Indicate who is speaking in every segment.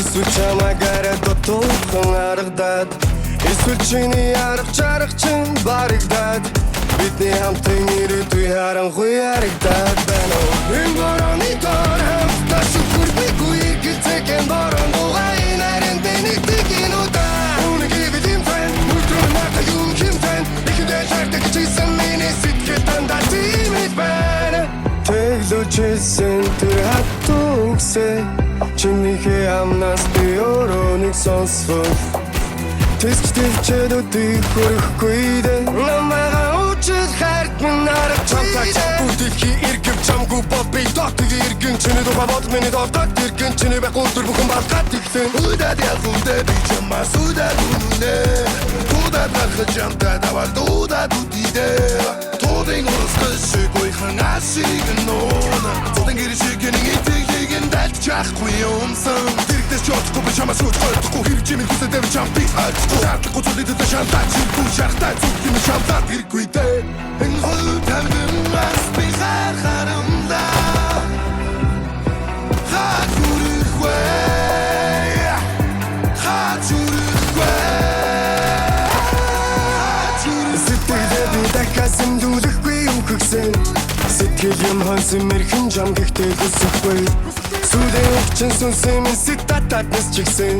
Speaker 1: Эсвэл чамаагаар дутуухан аргадаад эсвэл чиний арга чарга чин баригдаад бидний хамтын ирээдүй харанхуй яригдаад байна уу? Энэ борооны доор хамтдаа шүхэрбигүй гэлцэхэн борон дугай нарийн дэнийг инудаа үнэгийг бэлэмхэн нүтрөө ната юм хэмтэн ихэдэл хартаг чийсэн миний сэтгэл дандаа тиймэд байна Тэглүүчсэн тэр хатугсээ Чинийхээ амнаас би өрөөнийг сонсвол Тэсч төвчээд өдийг хөрөхгүй дээ Намайгаа учил хайрт минь арга чамтаач Бүдэлхий иргэв чамгүй бол би дотыг иргэн Чиний дуга бод миний довдод иргэн Чиний байх өдөр бүхэн балгаад иглэн
Speaker 2: Удаад ялгуудэ би чамаас удаад үнүнэ Удаад нархаж чамтай давал удаад үдидэ Туудын урсгал шиг уйхан асиг нуна Туудын гэршиг гэнийн итгийг ин дальт чахгүй юмсан Дэрэгдэж чотхгүй би чамаас үдгойдохгүй Хэрвчимийн хүсэдэ би чам би альцгүй Шаардлахгүй зүйлэдэд шантаа чимгүй шарахтай зүг юм шамтаа хэрэггүй дэ Энэ хол тавдымаас би хархарамда Хачурыхвэ Хачурыхвэ
Speaker 1: Сэтгэлээ би дахиасан дүүлэхгүй юм хөгсөн Сэтгэл юм хонсон мэрхэн жам гэхдээ хүсэхгүй Сүүлээ өгчин сүнсэн минь сэтататнас чигсэн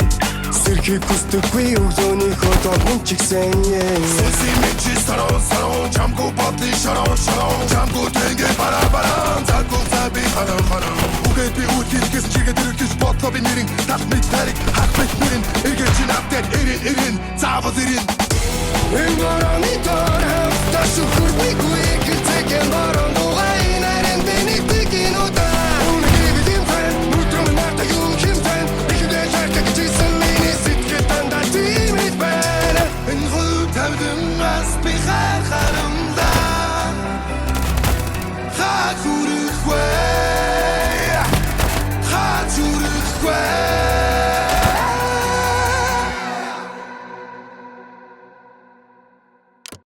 Speaker 1: Сэрхийг хүсдэггүй өглөөний хөдөө мөн чигсэн
Speaker 2: Сүнсийн мэнчи сарон Чамгүй бодли шарон Чамгүй тэнгэ барабаран Заггүй заби харам Үгээд би үтгэл гэсэн чигээд ирэлтэж бодлоо би нэрин Талх мэд тариг хах мэд нэрин Эргэж чин автад эрин Заавал эрин
Speaker 1: Энэ борооны доор хамтдаа шүхэрбигүй гэлцэхэн борон дугай нарийн дэнийг инудаа Үнэгийг бэлэмхэн нүтрөө ната юм хэмтэн ихэдэл хартаг чийсэн миний сэтгэл дандаа тиймэд байна
Speaker 2: Энэ хол тавдымаас би хархарамда Хачурыхвэ